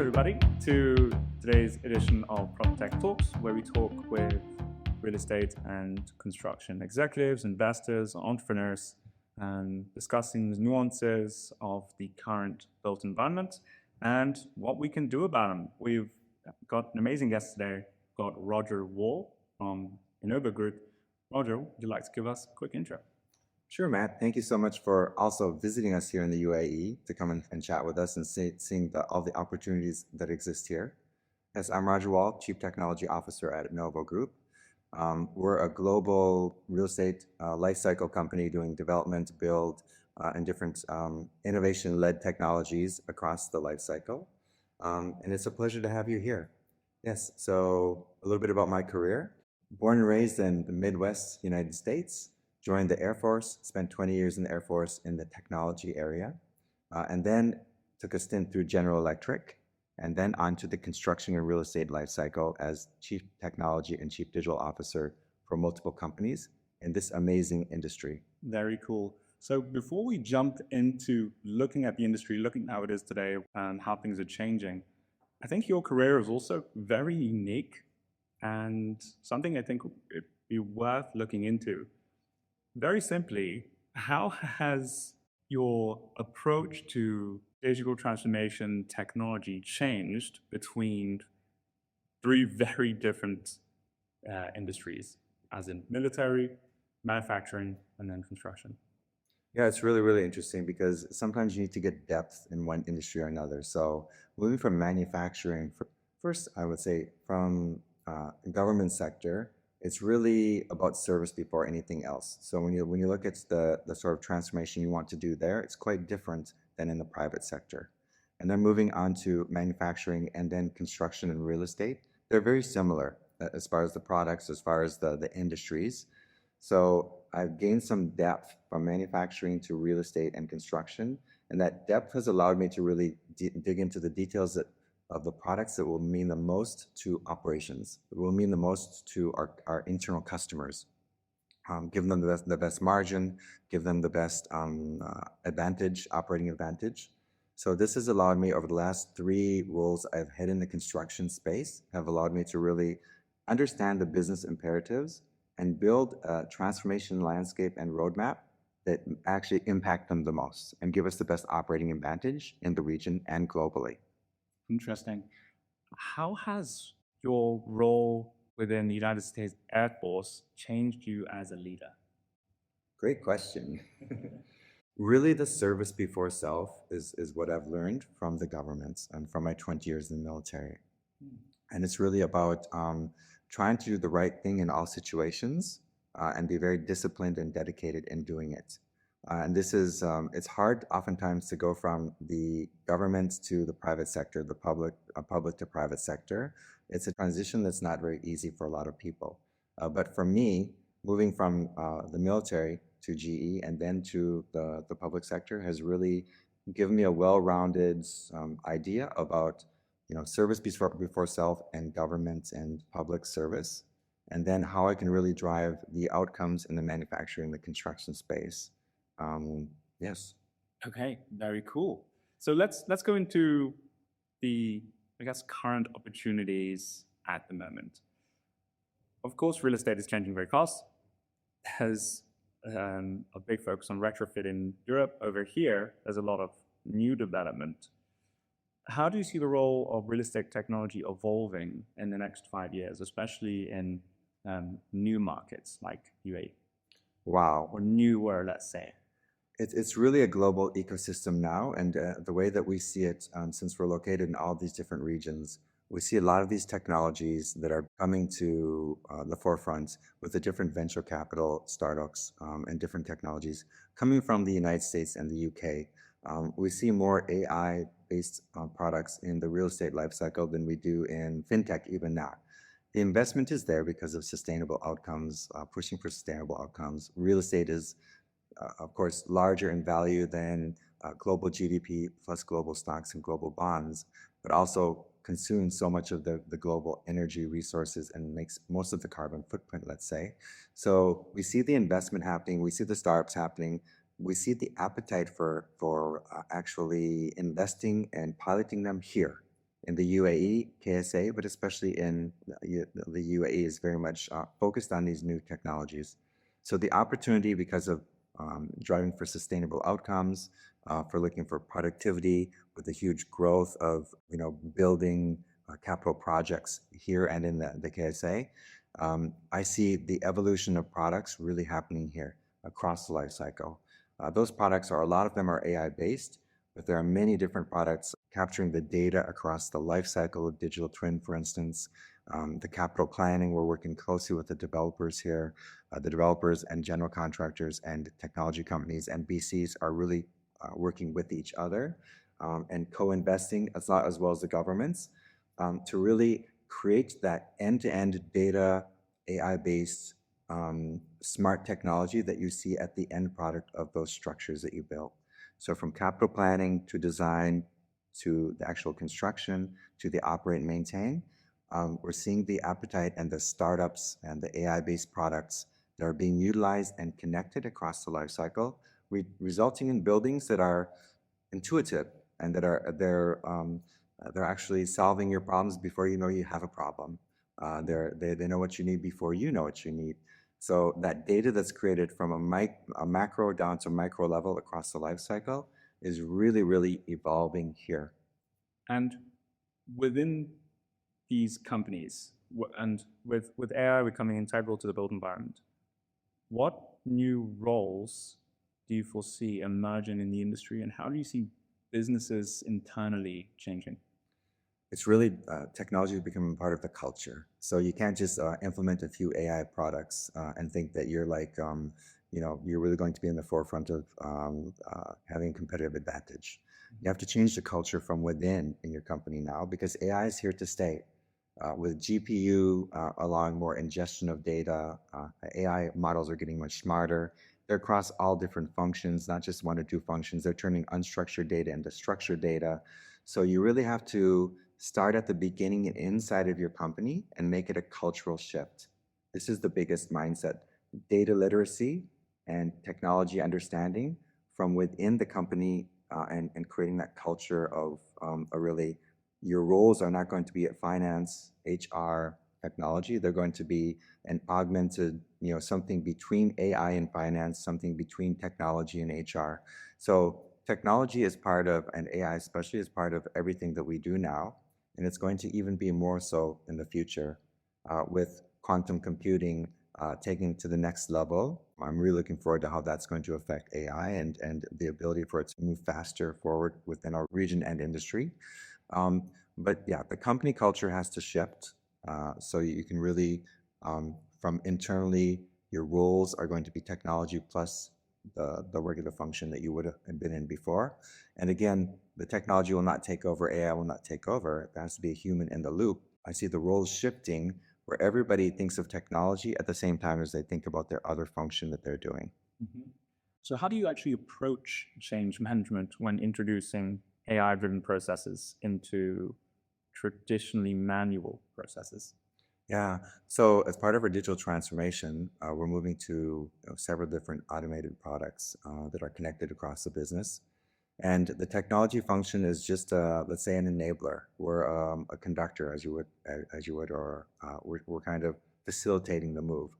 everybody, to today's edition of Prop Tech Talks, where we talk with real estate and construction executives, investors, entrepreneurs, and discussing the nuances of the current built environment and what we can do about them. We've got an amazing guest today. We've got Roger Wahl from Innovo Group. Roger, would you like to give us a quick intro? Sure, Matt. Thank you so much for also visiting us here in the UAE to come and chat with us and seeing all the opportunities that exist here. Yes, I'm Roger Wahl, Chief Technology Officer at Innovo Group. We're a global real estate lifecycle company doing development, build, and different innovation-led technologies across the lifecycle. And it's a pleasure to have you here. Yes, so a little bit about my career. Born and raised in the Midwest United States. Joined the Air Force, spent 20 years in the Air Force in the technology area, and then took a stint through General Electric, and then onto the construction and real estate lifecycle as Chief Technology and Chief Digital Officer for multiple companies in this amazing industry. Very cool. So before we jump into looking at the industry, looking at how it is today and how things are changing, I think your career is also very unique and something I think would be worth looking into. Very simply, how has your approach to digital transformation technology changed between three very different industries, as in military, manufacturing, and then construction? Yeah, it's really, really interesting because sometimes you need to get depth in one industry or another. So moving from manufacturing, first, I would say from government sector, it's really about service before anything else. So when you look at the sort of transformation you want to do there, it's quite different than in the private sector. And then moving on to manufacturing and then construction and real estate, they're very similar as far as the products, as far as the industries. So I've gained some depth from manufacturing to real estate and construction, and that depth has allowed me to really dig into the details of the products that will mean the most to operations, that will mean the most to our internal customers. Give them the best margin, give them the best operating advantage. So this has allowed me over the last 3 roles I've had in the construction space, have allowed me to really understand the business imperatives and build a transformation landscape and roadmap that actually impact them the most and give us the best operating advantage in the region and globally. Interesting. How has your role within the United States Air Force changed you as a leader? Great question. Really, the service before self is what I've learned from the government and from my 20 years in the military. And it's really about trying to do the right thing in all situations and be very disciplined and dedicated in doing it. And this is, it's hard oftentimes to go from the government to the private sector, the public to private sector. It's a transition that's not very easy for a lot of people. But for me, moving from the military to GE and then to the public sector has really given me a well-rounded idea about service before self and government and public service, and then how I can really drive the outcomes in the manufacturing, the construction space. Yes. Okay, very cool. So let's go into the, I guess, current opportunities at the moment. Of course, real estate is changing very fast. There's a big focus on retrofit in Europe. Over here, there's a lot of new development. How do you see the role of real estate technology evolving in the next 5 years, especially in new markets like UAE? Wow. Or newer, let's say? It's really a global ecosystem now, and the way that we see it, since we're located in all these different regions, we see a lot of these technologies that are coming to the forefront with the different venture capital startups and different technologies coming from the United States and the UK. We see more AI-based products in the real estate lifecycle than we do in fintech even now. The investment is there because of sustainable outcomes, pushing for sustainable outcomes. Real estate is of course, larger in value than global GDP plus global stocks and global bonds, but also consumes so much of the global energy resources and makes most of the carbon footprint, let's say. So we see the investment happening, we see the startups happening, we see the appetite for actually investing and piloting them here in the UAE, KSA, but especially in the UAE is very much focused on these new technologies. So the opportunity because of driving for sustainable outcomes, for looking for productivity with the huge growth of, building capital projects here and in the KSA. I see the evolution of products really happening here across the life cycle. Those products a lot of them are AI based, but there are many different products capturing the data across the life cycle of digital twin, for instance. The capital planning, we're working closely with the developers here. The developers and general contractors and technology companies and BCs are really working with each other and co-investing as well as the governments to really create that end-to-end data, AI-based smart technology that you see at the end product of those structures that you build. So from capital planning to design to the actual construction to the operate and maintain, we're seeing the appetite and the startups and the AI-based products that are being utilized and connected across the life cycle, resulting in buildings that are intuitive and that they're actually solving your problems before you know you have a problem. They know what you need before you know what you need. So that data that's created from a macro down to micro level across the life cycle is really, really evolving here. And within these companies, and with AI becoming integral to the built environment, what new roles do you foresee emerging in the industry, and how do you see businesses internally changing? It's really technology is becoming part of the culture. So you can't just implement a few AI products and think that you're you're really going to be in the forefront of having a competitive advantage. You have to change the culture from within in your company now because AI is here to stay. With GPU allowing more ingestion of data, AI models are getting much smarter. They're across all different functions, not just one or two functions. They're turning unstructured data into structured data. So you really have to start at the beginning and inside of your company and make it a cultural shift. This is the biggest mindset. Data literacy and technology understanding from within the company and creating that culture of your roles are not going to be at finance, HR, technology. They're going to be an augmented, something between AI and finance, something between technology and HR. So technology is part of, and AI especially is part of everything that we do now. And it's going to even be more so in the future with quantum computing taking it to the next level. I'm really looking forward to how that's going to affect AI and the ability for it to move faster forward within our region and industry. But yeah, the company culture has to shift. So you can really, from internally, your roles are going to be technology plus the regular function that you would have been in before. And again, the technology will not take over, AI will not take over. There has to be a human in the loop. I see the roles shifting where everybody thinks of technology at the same time as they think about their other function that they're doing. Mm-hmm. So how do you actually approach change management when introducing AI-driven processes into traditionally manual processes? Yeah, so as part of our digital transformation, we're moving to several different automated products that are connected across the business. And the technology function is just, let's say, an enabler. We're a conductor, as you would, or we're kind of facilitating the move.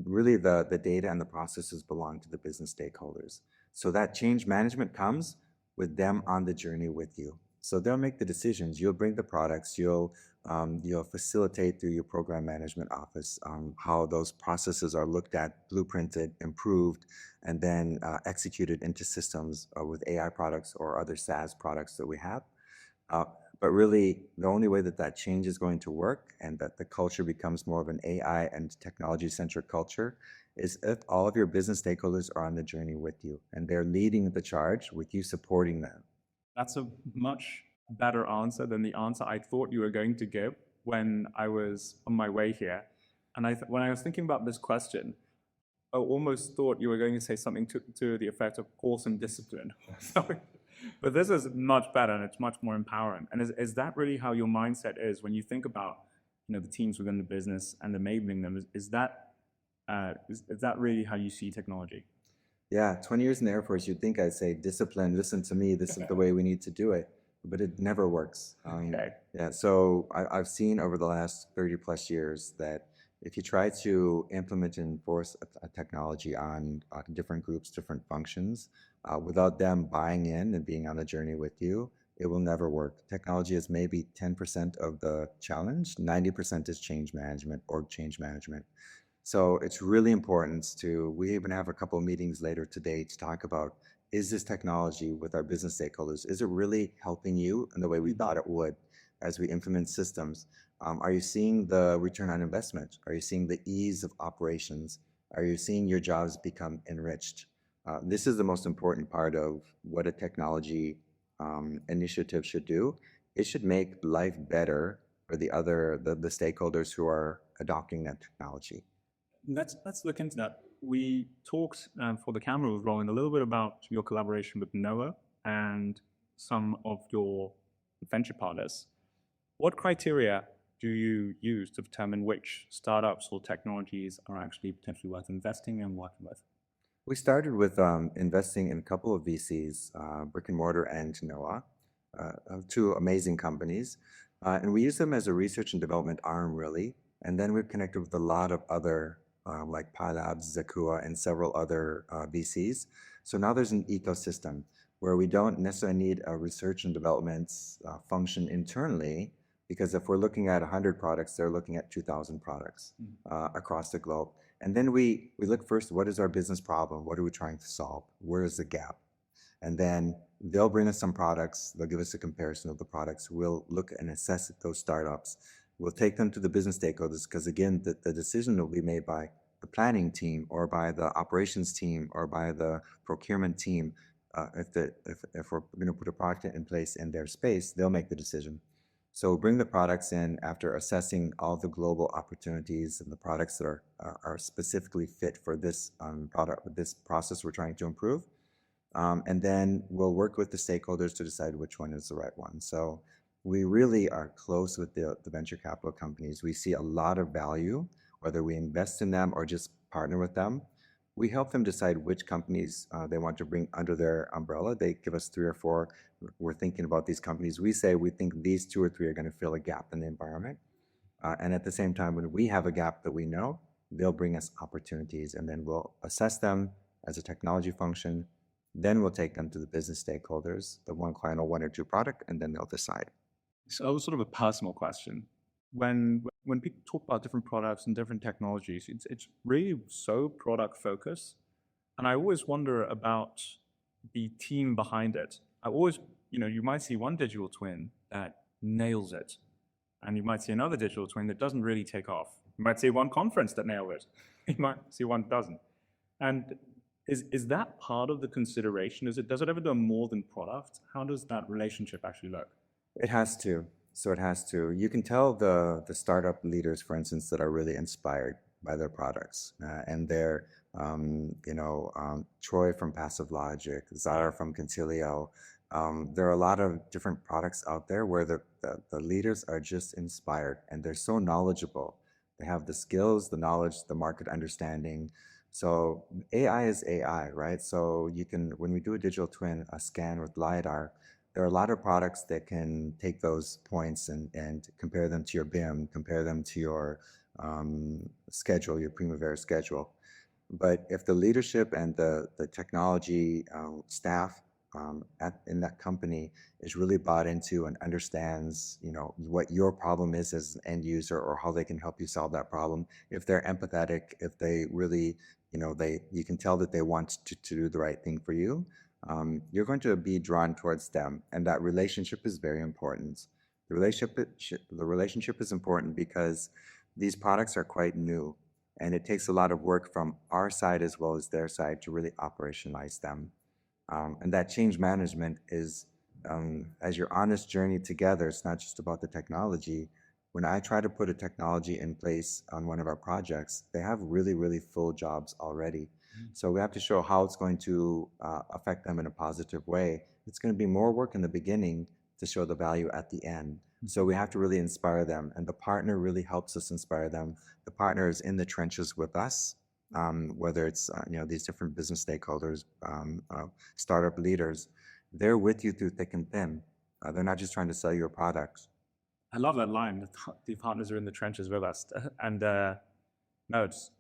Really, the data and the processes belong to the business stakeholders. So that change management comes with them on the journey with you. So they'll make the decisions. You'll bring the products. You'll facilitate through your program management office how those processes are looked at, blueprinted, improved, and then executed into systems with AI products or other SaaS products that we have. But really, the only way that change is going to work and that the culture becomes more of an AI and technology-centric culture is if all of your business stakeholders are on the journey with you and they're leading the charge with you supporting them. That's a much better answer than the answer I thought you were going to give when I was on my way here. And when I was thinking about this question, I almost thought you were going to say something to the effect of awesome discipline. But this is much better and it's much more empowering. And is that really how your mindset is when you think about the teams within the business and enabling them? Is that really how you see technology? Yeah, 20 years in the Air Force, you'd think I'd say, discipline, listen to me, this is the way we need to do it. but it never works. Okay. Yeah, so I've seen over the last 30 plus years that if you try to implement and enforce a technology on different groups, different functions, without them buying in and being on the journey with you, it will never work. Technology is maybe 10% of the challenge, 90% is change management or change management. So it's really important we even have a couple of meetings later today to talk about, is this technology with our business stakeholders, is it really helping you in the way we thought it would as we implement systems? Are you seeing the return on investment? Are you seeing the ease of operations? Are you seeing your jobs become enriched? This is the most important part of what a technology initiative should do. It should make life better for the stakeholders who are adopting that technology. Let's look into that. We talked for the camera was rolling a little bit about your collaboration with Noah and some of your venture partners. What criteria do you use to determine which startups or technologies are actually potentially worth investing and working with? We started with investing in a couple of VCs, Brick and Mortar and Noah, two amazing companies. And we use them as a research and development arm, really. And then we've connected with a lot of other, like Pi Labs, Zakua, and several other VCs. So now there's an ecosystem where we don't necessarily need a research and development function internally, because if we're looking at 100 products, they're looking at 2,000 products across the globe. And then we look first, what is our business problem? What are we trying to solve? Where is the gap? And then they'll bring us some products. They'll give us a comparison of the products. We'll look and assess those startups. We'll take them to the business stakeholders because, again, the decision will be made by the planning team or by the operations team or by the procurement team. If we're going to put a product in place in their space, they'll make the decision. So bring the products in after assessing all the global opportunities and the products that are specifically fit for this this process we're trying to improve. And then we'll work with the stakeholders to decide which one is the right one. So we really are close with the venture capital companies. We see a lot of value, whether we invest in them or just partner with them. We help them decide which companies they want to bring under their umbrella. They give us 3 or 4. We're thinking about these companies. We say we think these 2 or 3 are going to fill a gap in the environment. And at the same time, when we have a gap that we know, they'll bring us opportunities, and then we'll assess them as a technology function. Then we'll take them to the business stakeholders, the one client or 1 or 2 product, and then they'll decide. So sort of a personal question. When people talk about different products and different technologies, it's really so product focused. And I always wonder about the team behind it. I always, you might see one digital twin that nails it. And you might see another digital twin that doesn't really take off. You might see one conference that nailed it. You might see one that doesn't. And is that part of the consideration? Does it ever do more than product? How does that relationship actually look? It has to. So it has to. You can tell the startup leaders, for instance, that are really inspired by their products. And they're, Troy from Passive Logic, Zara from Concilio. There are a lot of different products out there where the leaders are just inspired and they're so knowledgeable. They have the skills, the knowledge, the market understanding. So AI is AI, right? So when we do a digital twin, a scan with LiDAR, there are a lot of products that can take those points and compare them to your BIM, compare them to your schedule, your Primavera schedule. But if the leadership and the technology staff in that company is really bought into and understands, what your problem is as an end user or how they can help you solve that problem, if they're empathetic, if they really, you can tell that they want to do the right thing for you, you're going to be drawn towards them. And that relationship is very important. The relationship is important because these products are quite new. And it takes a lot of work from our side as well as their side to really operationalize them. And that change management is, as you're on this journey together, it's not just about the technology. When I try to put a technology in place on one of our projects, they have really, really full jobs already. So we have to show how it's going to affect them in a positive way. It's going to be more work in the beginning to show the value at the end. So we have to really inspire them, and the partner really helps us inspire them. The partner is in the trenches with us, whether it's these different business stakeholders, startup leaders. They're with you through thick and thin. They're not just trying to sell you a product. I love that line. The partners are in the trenches with us, and no, it's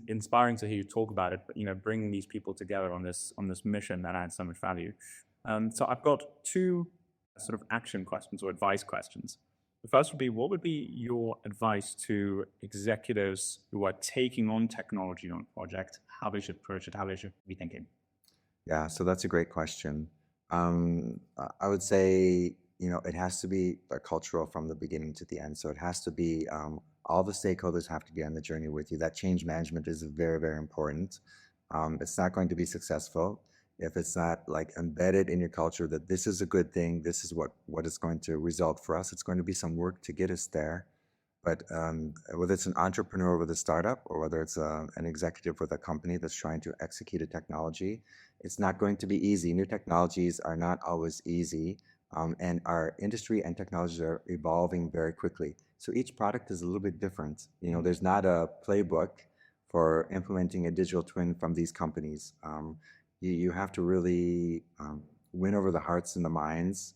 inspiring to hear you talk about it. But bringing these people together on this mission that adds so much value. So I've got two sort of action questions or advice questions. The first would be, what would be your advice to executives who are taking on technology on a project, how they should approach it, how they should be thinking? Yeah, so that's a great question. I would say, it has to be cultural from the beginning to the end. So it has to be all the stakeholders have to be on the journey with you. That change management is very, very important. It's not going to be successful if it's not like embedded in your culture that this is a good thing, this is what is going to result for us. It's going to be some work to get us there. But whether it's an entrepreneur with a startup or whether it's an executive with a company that's trying to execute a technology, it's not going to be easy. New technologies are not always easy, and our industry and technologies are evolving very quickly. So each product is a little bit different. There's not a playbook for implementing a digital twin from these companies. You have to really win over the hearts and the minds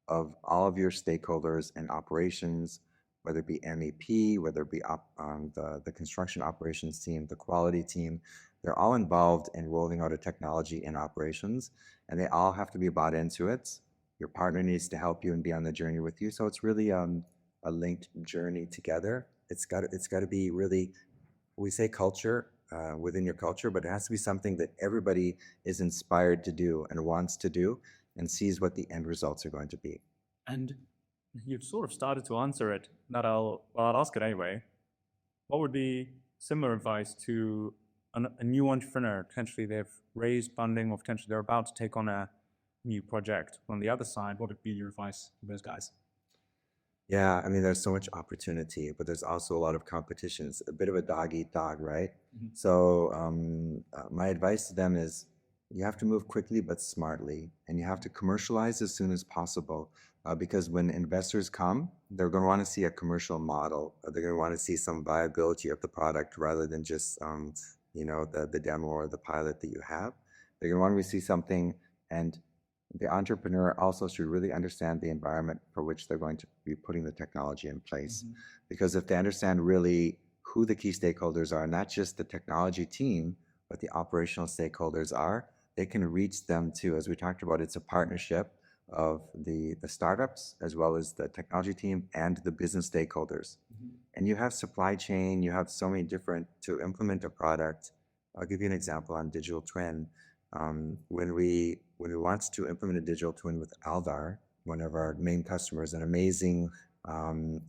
of all of your stakeholders and operations, whether it be MEP, whether it be the construction operations team, the quality team. They're all involved in rolling out a technology in operations, and they all have to be bought into it. Your partner needs to help you and be on the journey with you. So it's really a linked journey together. It's got to be really, we say culture within your culture, but it has to be something that everybody is inspired to do and wants to do and sees what the end results are going to be. And you've sort of started to answer it, but I'll ask it anyway. What would be similar advice to a new entrepreneur? Potentially they've raised funding, or potentially they're about to take on a new project. On the other side, what would be your advice to those guys? Yeah, I mean, there's so much opportunity, but there's also a lot of competition. It's a bit of a dog eat dog, right? So my advice to them is you have to move quickly but smartly, and you have to commercialize as soon as possible. Because when investors come, they're going to want to see a commercial model. They're going to want to see some viability of the product rather than just the demo or the pilot that you have. They're going to want to see something, and the entrepreneur also should really understand the environment for which they're going to be putting the technology in place. Because if they understand really who the key stakeholders are, not just the technology team, but the operational stakeholders are, they can reach them too. As we talked about, it's a partnership of the startups as well as the technology team and the business stakeholders. And you have supply chain, you have so many different to implement a product. I'll give you an example on digital twin. When we want to implement a digital twin with Aldar, one of our main customers, an amazing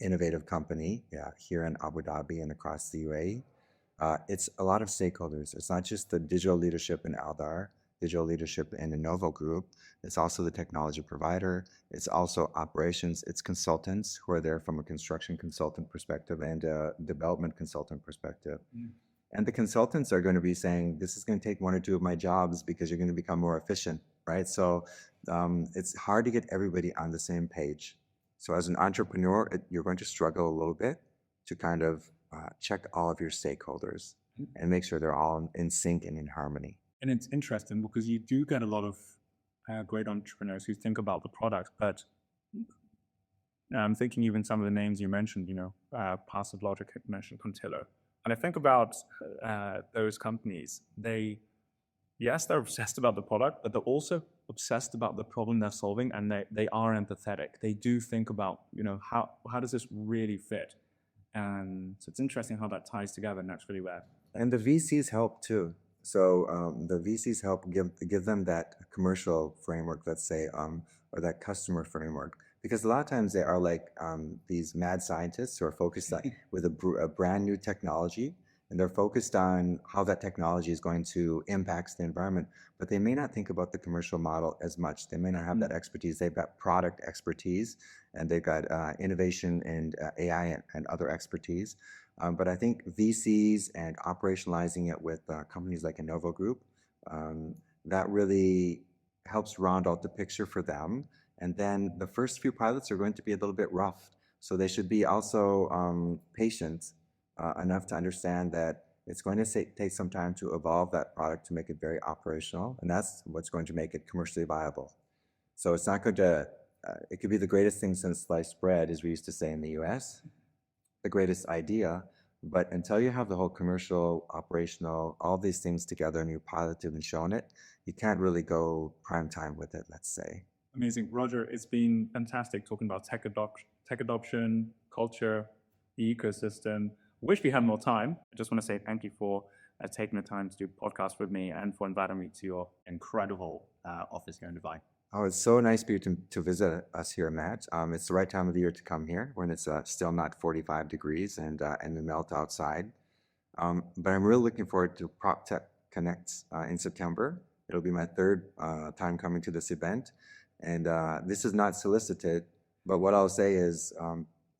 innovative company here in Abu Dhabi and across the UAE, it's a lot of stakeholders. It's not just the digital leadership in Aldar, digital leadership in Innovo Group. It's also the technology provider. It's also operations. It's consultants who are there from a construction consultant perspective and a development consultant perspective. And the consultants are going to be saying, this is going to take one or two of my jobs because you're going to become more efficient, right? So it's hard to get everybody on the same page. So as an entrepreneur, you're going to struggle a little bit to kind of check all of your stakeholders and make sure they're all in sync and in harmony. And it's interesting because you do get a lot of great entrepreneurs who think about the product, but I'm thinking even some of the names you mentioned, Passive Logic, mentioned Contillo. And I think about those companies, they're obsessed about the product, but they're also obsessed about the problem they're solving, and they are empathetic. They do think about, how does this really fit? And so it's interesting how that ties together, and that's really rare. And the VCs help too. So the VCs help give them that commercial framework, let's say, or that customer framework. Because a lot of times they are like these mad scientists who are focused on, with a brand new technology, and they're focused on how that technology is going to impact the environment, but they may not think about the commercial model as much. They may not have that expertise. They've got product expertise, and they've got innovation and AI and other expertise. But I think VCs and operationalizing it with companies like Innovo Group, that really helps round out the picture for them. And then the first few pilots are going to be a little bit rough. So they should be also patient enough to understand that it's going to take some time to evolve that product to make it very operational. And that's what's going to make it commercially viable. So it's not going to it could be the greatest thing since sliced bread, as we used to say in the US, the greatest idea. But until you have the whole commercial, operational, all these things together and you're piloted and shown it, you can't really go prime time with it, let's say. Amazing. Roger, it's been fantastic talking about tech adoption, culture, the ecosystem. Wish we had more time. I just want to say thank you for taking the time to do a podcast with me and for inviting me to your incredible office here in Dubai. Oh, it's so nice for you to visit us here, Matt. It's the right time of the year to come here when it's still not 45 degrees and the melt outside. But I'm really looking forward to PropTech Connect in September. It'll be my third time coming to this event. And this is not solicited, but what I'll say is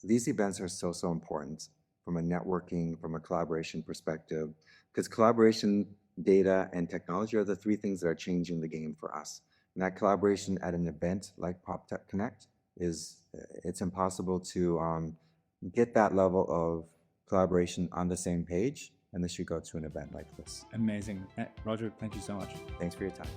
these events are so important from a networking, from a collaboration perspective, because collaboration, data, and technology are the three things that are changing the game for us. And that collaboration at an event like PropTech Connect it's impossible to get that level of collaboration on the same page unless you go to an event like this. Amazing. Roger, thank you so much. Thanks for your time.